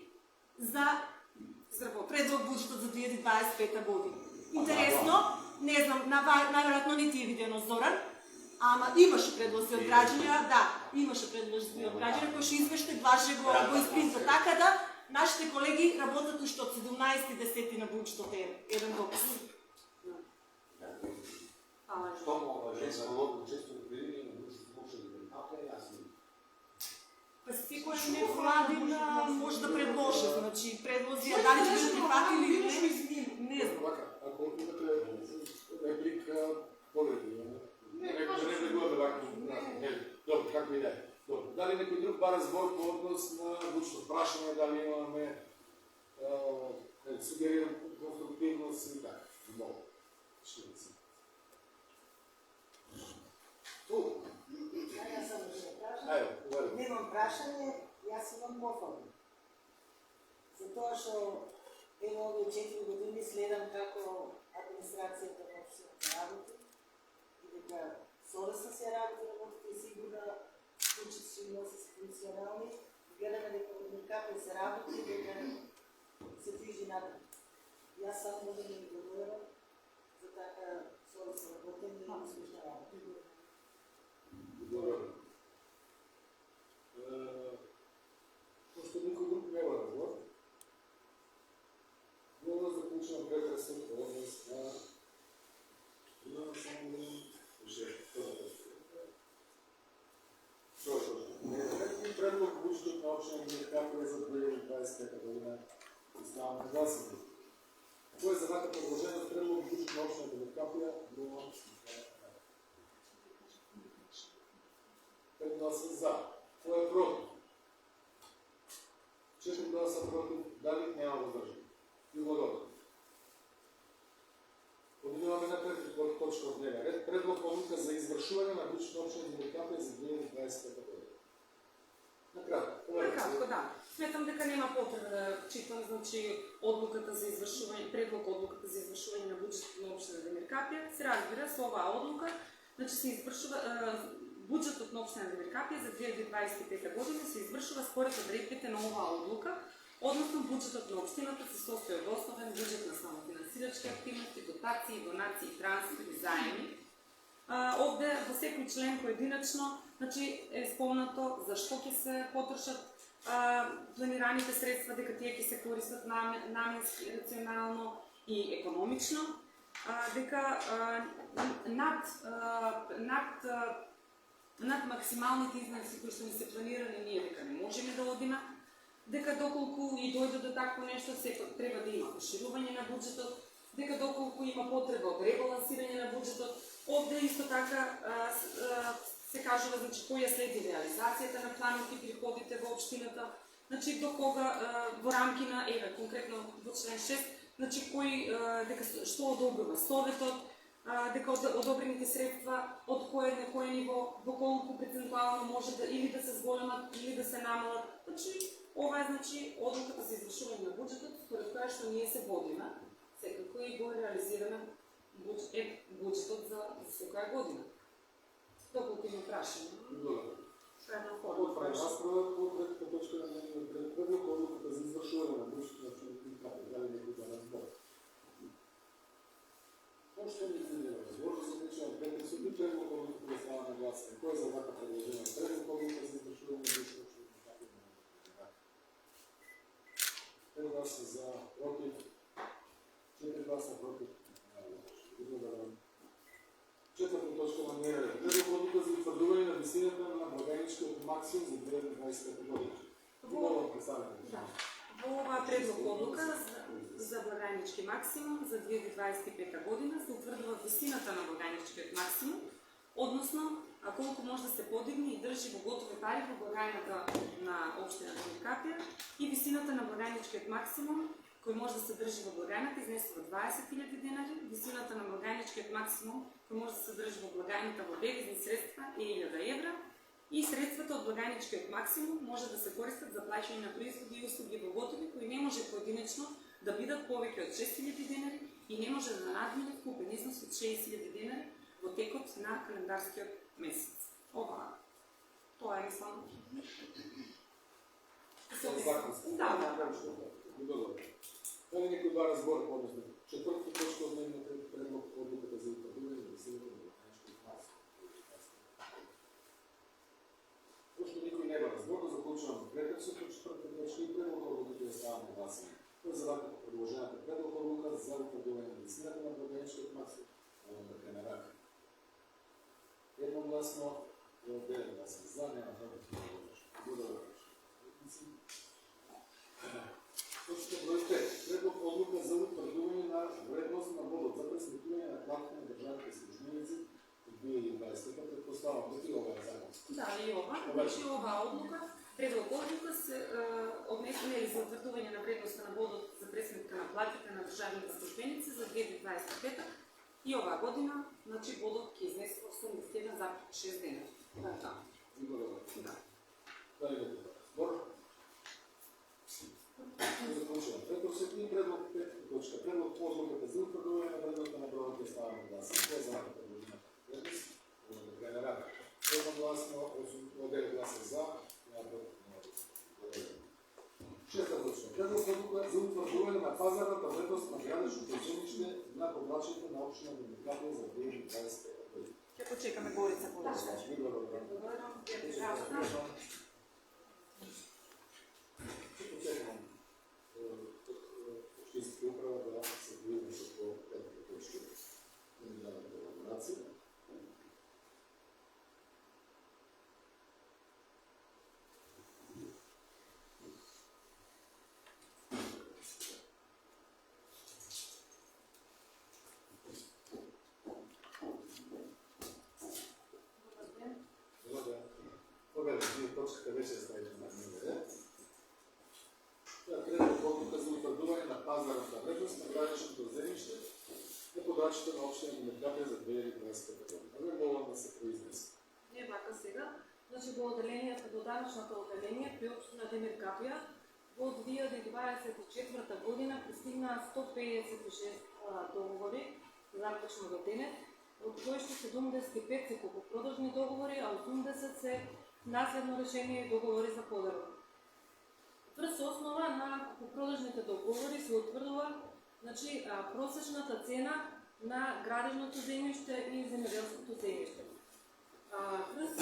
G: за предлог буџетот за 2025 година. Интересно, не знам, најверојатно не ти е видено Зоран, ама имаше предлози од граѓани, да, имаше предлози од граѓани кои што извеште важе го испринтва. Така да, нашите колеги работат уште од 17.10 на буџетот е еден доказ.
B: Што женска лодка често предвидени на буџетот може да бъде така, јас не.
G: Па секој невладина може да предложи, значи предлози, дали ќе бидат прифатили или не, не знам.
A: Ако имате реплика, полете. Не гледаме вака. Добро, како и да е. Дали некој друг бара збор по однос на буџетот? Прашање дали имаме сугерирам конструктивност и така. Много.
H: Јас само ќе кажам. Немам прашање, јас имам пофалба. Затоа што ево овие 4 години следам како администрацијата на општината работи и дека совесно се работи и сигурно случаите што има се функционални. Гледаме дека како се работи и дека се движи напред. Јас само можам да ви благодарам за така совесно работење и успешна работа.
A: Добро. Пошто никој друг нема разбор, мога да получам прекрасен однос на само што? 2025 година оставаме на гласуване. Кой е за вака предложение от предлог бюджет на община Демократия до 5 гласа за. Кой е против? 4 гласа против, дали няма въздържани. И благодаря. Подиваме напред от точка от дневния ред. Предлог odluka за извършване на бюджет на община Демократия за 2025 година.
C: Накратко, да. Сметам дека нема потреба да читам, значи, одлуката за извършување, предлог одлуката за извършување на бюджет на општина Демиркапија. Се разбира, со оваа одлука, значи се извршува буџетот на општина Демиркапија за 2025 година се извршува според одредбите на оваа одлука, односно буџетот на општината се состои од основен буџет на самофинансирачки активности, дотации, донации, трансфери, заеми. Овде во секој член поединечно, значи е спомнато зашто ќе се потрошат планираните средства, дека тие ќе се користат наменски, рационално и економично, дека над максималните износи кои што ни се планирани ние дека не можеме да одиме, дека доколку и дојде до такво нешто, секој треба да има поширување на буџетот, дека доколку има потреба од ребалансирање на буџетот, овде исто така се кажува, значи, која следи реализацијата на планот и приходите во општината, значи, до кога во рамки на, конкретно во член 6, значи, дека што одобрува советот, дека одобрените средства од кое ниво, во колку процентуално може да или да се зголемат, или да се намалат. Значи, ова е, значи, одлуката за извршување на буџетот, според која што ние се водиме, секако и го реализираме буџетот за секоја година. Доколку има прашање.
A: Отварям разправа по третата точка на дневния ред. Предлог одлуката за извършване на бюджет на община Демиркапија. Дали некој да разбере? Още никој не разбор, да се отличава двете суди, предлог одлуката да става на гласане. Кој е за вака предложение? Предлог одлуката за извършване на бюджет на община Демиркапија. 5 гласа за, против, 4 гласа против. Четвърта точка на дневния ред. Предлог одлука за утвърдување на висината на благajničкиот максимум за 2025 година.
C: Во оваа предлог одлука за блagajnički максимум за 2025 година се утврдува висината на блagajničкиот максимум, односно колку може да се подигне и држи во готови пари во благајната на општина Демиркапија и висината на блagajničкиот максимум кој може да се држи во благајната изнесува 20.000 денари, висината на блagajničкиот максимум кој може да се држи во благајната во девизни средства е 1000 евра и средствата од блagajničкиот максимум може да се користат за плаќање на производи и услуги во готови кои не може поединечно да бидат повеќе од 6.000 денари и не може да надмине вкупен износ од 60.000 денари во текот на календарскиот месец. Тоа е мислам.
A: Дали некој да разбор, односно, четвртата точка од дневниот ред, предлог одлуката за утврдување на висината на блagajničкиот максимум. Пошто никој нема разбор, да заклучувам претресот од четвртата точка и предлог одлуката да става на гласање. Кој е за вака предложената предлог одлука за утврдување на висината на блagajničкиот максимум? Да крене рака. Едногласно, 9 гласа за, нема против. Точка број 5. Предлог одлука за утврдување на вредност на водот за пресметување на платите на државните службеници од 2020. Предпоставам дека и ова е закон.
C: Да, и ова. Значи оваа одлука, предлог одлука се однесена за утврдување на вредноста на водот за пресметка на платите на државните службеници за 2025 и оваа година, значи водот ќе изнесува 81,6 денари. Да.
A: Да. Дали да збор? Заклучувам. Предлог предлог 5 точка. Предлог одлуката за утврдување на вредноста на бројот става на гласање. Кој е за вака предложената вредност? Генерал. Едногласно, 9 гласа за, нема против. Шеста точка. Предлог одлука за утврдување на пазарната вредност на граничното земјиште на подлачите на општина Демиркапија за 2025 година.
C: Ќе почекаме Горица повеќе.
A: Общинската управа да се движи по петата точка на неделната елаборација. задачите на общия демократия за 2020 година. Не мога да се произнесе.
G: Не вака сега. Значи во одделението, во данъчното одделение при општина Демир Капија во 2024 година пристигнаа 156 договори заклучно до денес, од кои што 75 се купопродажни договори, а 80 се наследно решение и договори за подарок. Врз основа на купопродажните договори се утврдува значи, просечната цена на градежното земјиште и земјоделското земјиште. Врз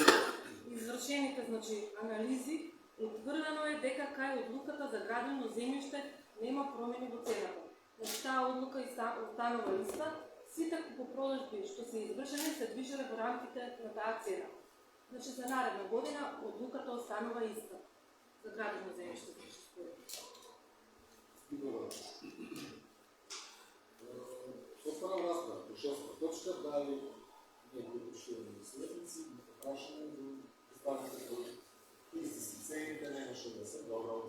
G: извршените значи, анализи, утврдено е дека кај одлуката за градено земјиште нема промени во цената. Значи, таа одлука останува иста, сите купопродажби што се извршени се движеле во рамките на таа цена. Значи, за наредна година одлуката останува иста за градено земјиште.
A: Отварям разправа по 6 точка, дали някои почтени следници, прашане до представителите истински цените, немаше да се добро.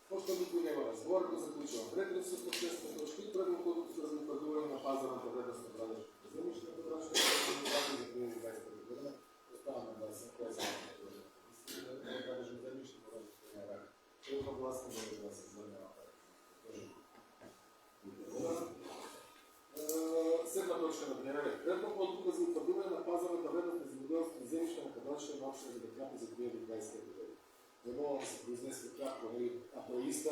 A: Пошто никой нема разговор, да заключвам предред по 6 точка и предлог за затвърдуване на пазарната вредност на градежното земјиште на подрачната за 2020 година. Оставаме да се кое за градежно земјиште по различни рака. Едногласно да се звърне на Седма точка на дневния ред. Предлог одлука за утвърдуване на пазарната вредност на земеделските земјишта на кадастралната на община за Беклапи за 2020 година. Не мога да се произнесе кратко, ако е иста.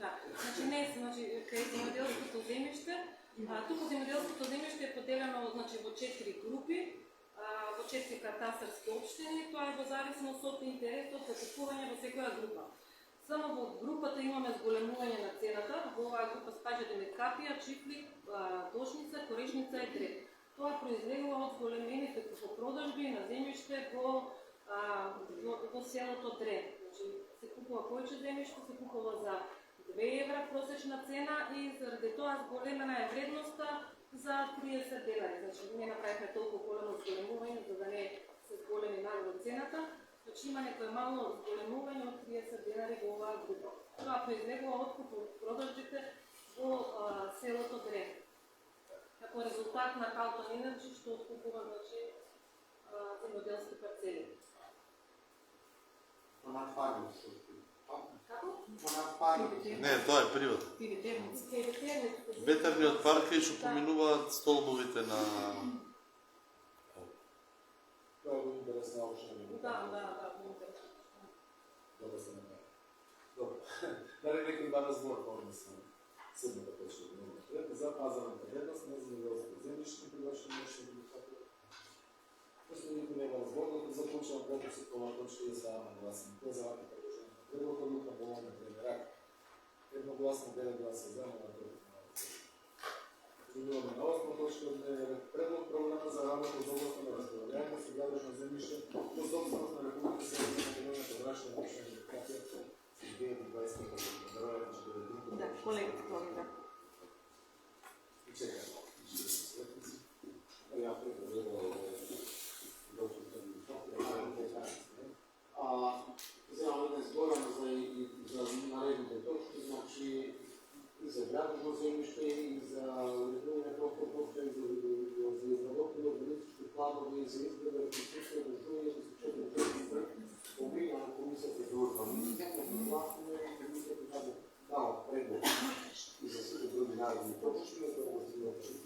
G: Да, значи не е, значи кај земјоделското земјиште, туку земјоделското земјиште е поделено значи во 4 групи, во 4 катастарски општини, тоа е во зависност од интересот за купување во секоја група. Само во групата имаме зголемување на цената, во оваа група спаѓа Демир Капија, Чифлик, Дошница, Корешница и Дреб. Тоа произлегува од зголемените купопродажби на земјиште во селото Дреб. Значи, се купува повеќе земјиште, се купува за 2 евра просечна цена и заради тоа зголемена е вредноста за 30 денари. Значи, не направихме толку големо зголемување, за да не се зголеми нагло цената. Значи има некој мало зголемување од 30 денари во оваа група. Тоа произлегува од купопродажбите во селото Дреб. Како резултат на Калтон Енерджи што откупува значи земјоделски парцели.
B: Она фарма што
G: Како?
B: Она фарма.
F: Не, тоа е приватно.
G: Пиветерници.
F: Ветерниот парк е што поминуваат столбовите на...
A: Това е го интересна община.
G: Да.
A: Добре се направи. Добре. Дали некој има разговор по однос на седмата точка на дневниот ред за пазарната вредност на земјоделското земјиште и привлачено нешто демократија. Пошто никој нема разговор, да заклучувам предлог со това точка и ставаме гласни. Кој за вака предложение? Предлог одлука во на премиерак. Едногласно 9 гласа за, на против на Преминуваме на 8 точка од дневниот ред. Предлог програма за работа за областта на разполагање со градежно земјиште по собственост на Република Српска на Македонија под рашна на община демократија за 2020 година. Здравје, че да друго.
G: Да, колегите тоа да.
A: И чекаме. Ја предлагам доктор
B: Земаме да збораме за наредните точки, значи и за градно земјиште, и за уредување простор, и за изработка на урбанистички планови, и за изгледа реконструкција, държување за случајни действия, обвинја на комисията за урбанистика, гласуваме комисията да дава предлог и за сите други наредни точки, да го значи за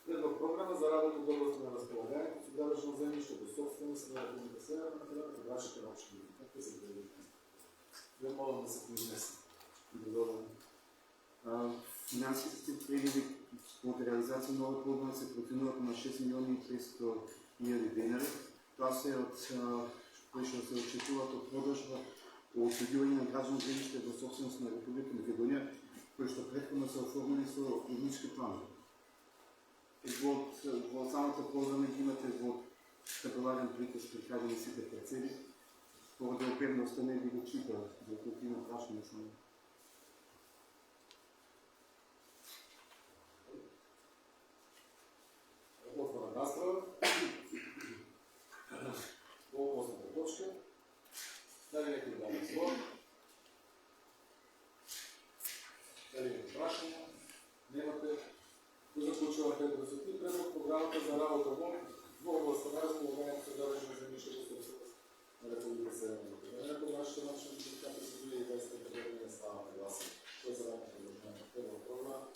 A: Предлог програма за работа в областта на разполагањето со градежно земјиште до собственост на Република Северна Македонија под вашите општини. Како се гледа? Вие можем да се произнесе.
I: Финансовите прегледи от реализация на нова програма се проценуват на 6 милиони и 300 хиляди денари. Това се се очекуват от продажба по отследување на градежно земјиште до собственост на Република Македонија, кои што претходно се оформени со урбанистички планови. Во самата програма имате во табеларен приказ прикажани сите парцели, поради обемноста не ви го читал, доколку има прашање само.
A: 503 предлог програмата за работа в областта на разполаганието за държавни землища в собственост на Република Северна Македония. По нашата начин депутати за 2020 година не става нагласен. Кой за работа предложение? Първа програма.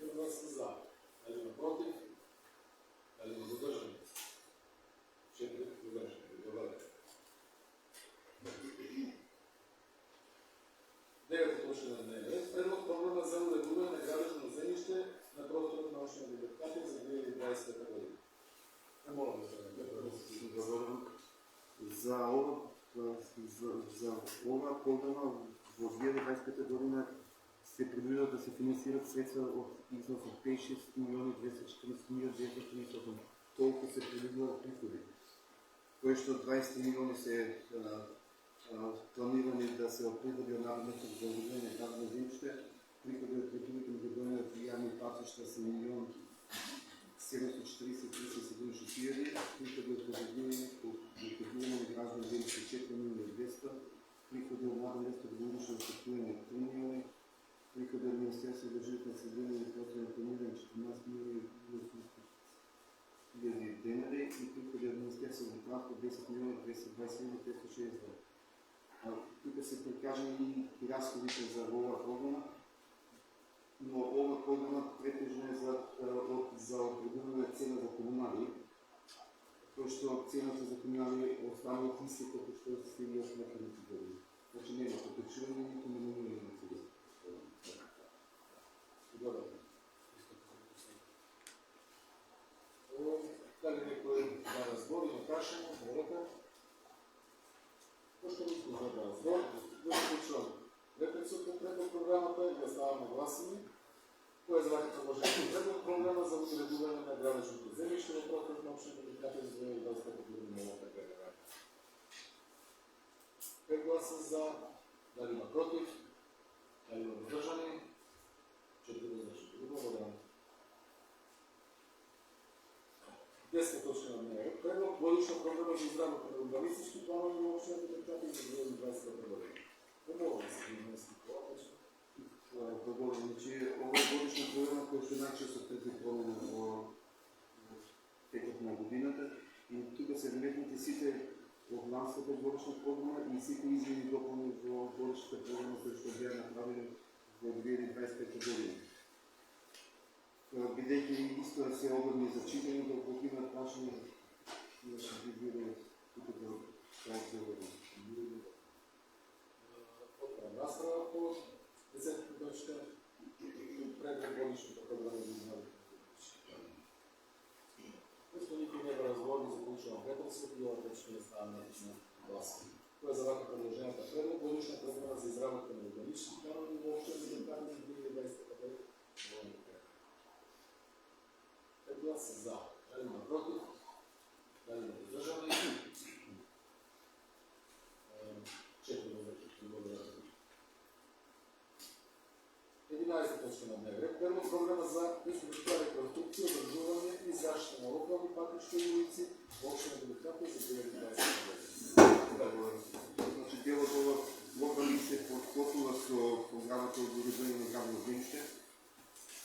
A: Има гласа за. Дали напротив? Дали на задържане? 4 задържане. Добре. 9 точка на дневния ред. Предлог програма за урегулиране на градежно землище на простора на научна библиотека за 2020 година. Не мога да се
I: За ова програма во 2025 година се предвижда да се финансират средства от износ от 56 милиони 240 милиони 938. Толку се предвижда приходи. Кои што 20 милиони се планирани да се приходи од Народното за градно земјиште, приходи од Република Македонија од јавни патишта се милион 740 хиляди, приходи од поземјени на граждан земјиште 4 милиони 200, приходи од Народното годишно откупување 3 милиони, приходи од Министерство за животна средина и prostorno планирање 14 милиони хиляди денари и приходи од Министерство за транспорт 10 милиони 220 562. Тук се прикажани и разходите за ова програма, но ова програма претежно е за определена цена за комунали, кој што цената за комунали остава от исти како што се стига од предходните години. Значи нема покачување, нито намалување на цената.
A: Дали некој да разбори на прашање, молете. Пошто не сме да разбор, да се почувам. Репресията предлог програмата е да ставаме гласени. Кој е за вака предложение? Предлог програма за уредување на градежното земјиште во простор на општина библиотека за 2020 година на ОПГ. 5 гласа за, дали има против, дали има воздържани, 4 воздържани. Благодарам. 10 точка на дневния ред. Предлог годишна програма за изработка на урбанистички планове на общината библиотека за 2020 година. Помогна да се измести това точно.
I: Благодаря. Значи, ова е годишна програма, која што најчесто преди промена во текот на годината и тука се вметнати сите од ланската годишна програма и сите измени и дополни во годишната програма кои што беа направени во 2025 година. Бидејќи исто се обидни за читање, доколку имат прашање, имаше би било тук да кажа за година.
A: Отварям расправа по 10 точка предлог годишната програма за изработка. Просто никой не разговори за получено ветовство и ова точка не става на глас. Кој е за вака предложената предлог годишна програма за изработка на урбанистички планове во општина библиотека за 2020 година? Гласа за. Дали има против? Дали има воздържани? 4 воздържани. 11 точка на дневния ред. Предлог програма за историческа реконструкция, одржување и заштита на локални патишта и улици во општина библиотека за 2020 година.
I: Значи, делот ова локални се подклопува со програмата од урегулирање на градно земјиште.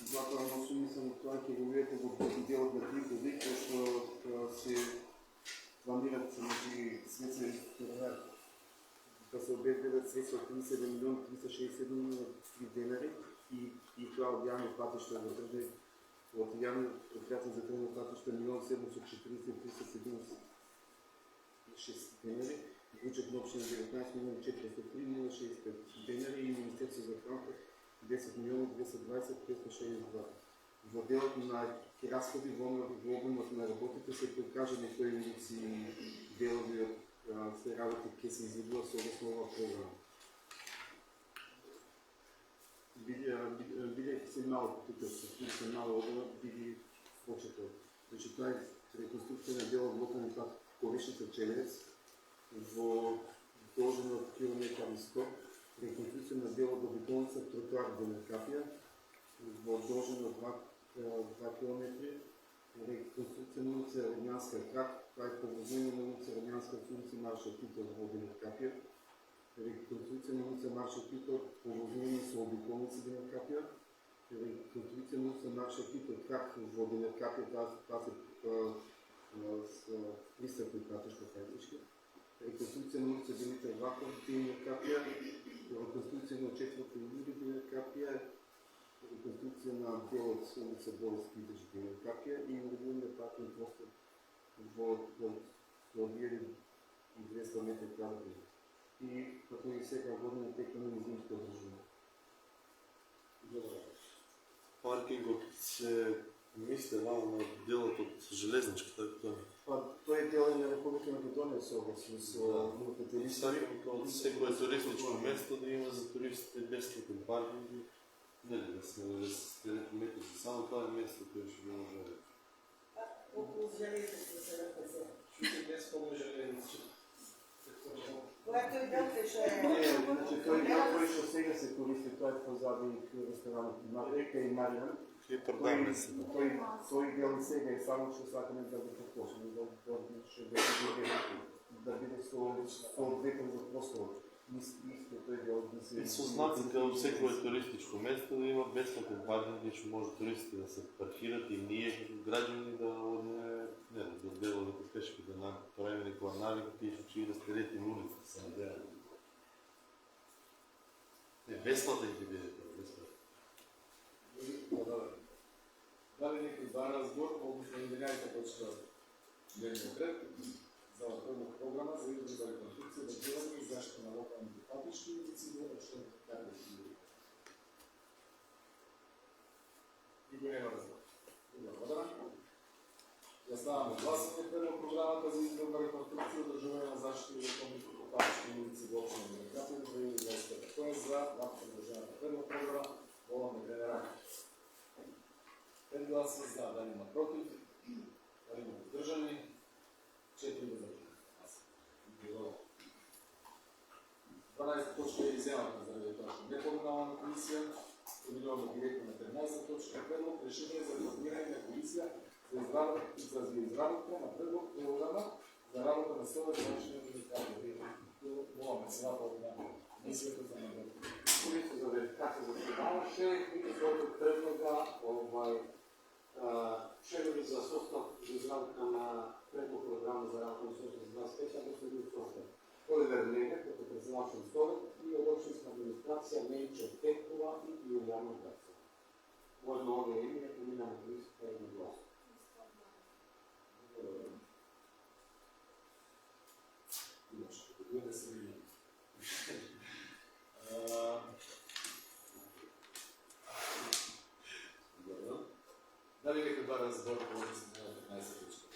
I: Затоа носи мислам тоа ќе го видите во делот на приходи, кои што се планират средства да се обезбедат средства 37 милион 367 милион денари и тоа од јавни патишта во држави од јавни предпријатија за државни патишта 1 740 денари, бюџет на општина 19 милион 403 милион 65 денари и Министерство за транспорт 10 милиони 220 562. Во делот на разходи во обемот на работите се прикажани кои улици и делови од се работи ќе се изведува согласно оваа програма. Бидејќи се малку тука, се мало одела, биде почеток. Значи тоа е реконструкција на делот локални пат Корешница Челевец во должина од километар и 100, реконструкција на делот до бетонница тротоар до Меркапија во должина од 2 км, реконструкција на улица Родњанска крак, тоа е поврзување на улица Родњанска со улица Маршал Тито во Меркапија, реконструкција на улица Маршал Тито поврзување со обиколници до Меркапија, Реконструкция се нашия пита как водене, как е тази с пристъпни пратишко файтички. Реконструкция на улица Димитър Ваков, Димия Капия, реконструкция на 4-та Юли Димия Капия, реконструкция на дел от улица Борис Китъж Димия Капия и урегулиране паркинг простор от 200 метра квадратни. И като и всяка година тека на изминска държава.
F: Паркингът се мисля на делът от железничката.
I: Той е дел на Република Македония с
F: От всеко е туристическо место да има за туристите безплатен паркинг. Не, да се метри. Само това е место, което ще би може да е.
H: Около железницата се разпреса.
A: Чуйте днес по железници.
H: Когато и дълг беше...
I: Той дел, който сега се користи, той е позади ресторанът Марека и Мариан.
F: И продаваме се.
I: Той дел сега е само, че сакаме да го подпочне, да биде съответен за простор.
F: И с знаците от всеко е туристическо место да има безплатен паркинг, че може туристите да се паркират и ние, граждани, да отделаме по пешки, да направим рекламари, какви и да стерете улицата, се надяваме. Не, безплатен ги бидете, безплатен.
A: Дали някой два разбор по 11 точка дневния ред за първа програма за избор за реконструкция, адаптиране и защита на локалните пътища и лицеви обществените картични. Никой няма разбор. Благодаря. Заставаме гласуване първа програмата за избор на реконструкция, адаптиране на защита и локалните пътища и лицеви обществени картични 2020. Кой е за продължаването първа програма? Волна генерал. 5 гласа за, дали има против, дали има въздържани, 4 въздържани. 12 точка е изявата за редакторска непоменална комисия, преминаваме директно на 13 точка. Предлог решение за формиране на комисия за изработка на предлог програма за работа на Съвет за решение на администрация. Моля председател на комисията за надзор.
B: Комисията за верификация заседаваше и своето предлога членове за състав за изработка на предлог програма за работа на Съвет за 25, а господин София. Оливер Ненев, като председател на Съвет и общинска администрация Нейча Текова и Юлиана Гърцова. Моето ново име е помина на комисията на глас.
A: Да се види. Дали някой два разбор по 15 точка?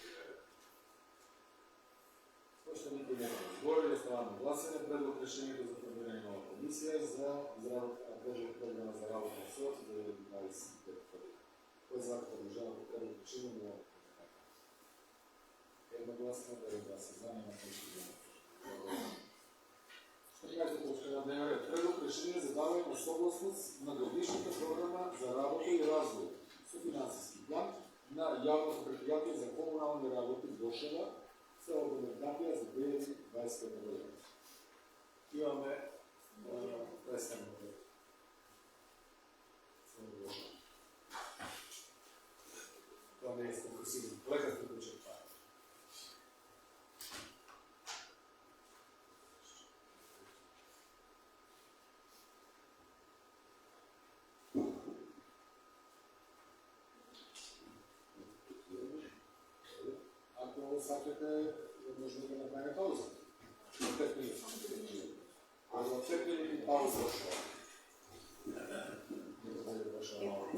A: Още никой няма разбор и оставаме гласене. Предлог решението за формиране на нова комисия за предлог програма за работа на СОТ за 2025 година. Кой е за продължава по предлог решение на нова комисия? Едногласно, 9 гласа за, няма конфликт. 13 точка на дневния ред. Предлог решение за даване на съгласност на годишната програма за работа и развой с финансовски план на явното предприятие за комунални работи Гошева, село Демократия за 2020 година. Имаме пресен ответ. Това не е изконкурсивно. Колегата тук очертава. Ако сакате, може да направим пауза. 5 минути. А за 5 минути пауза. Не да бъде ваша малка.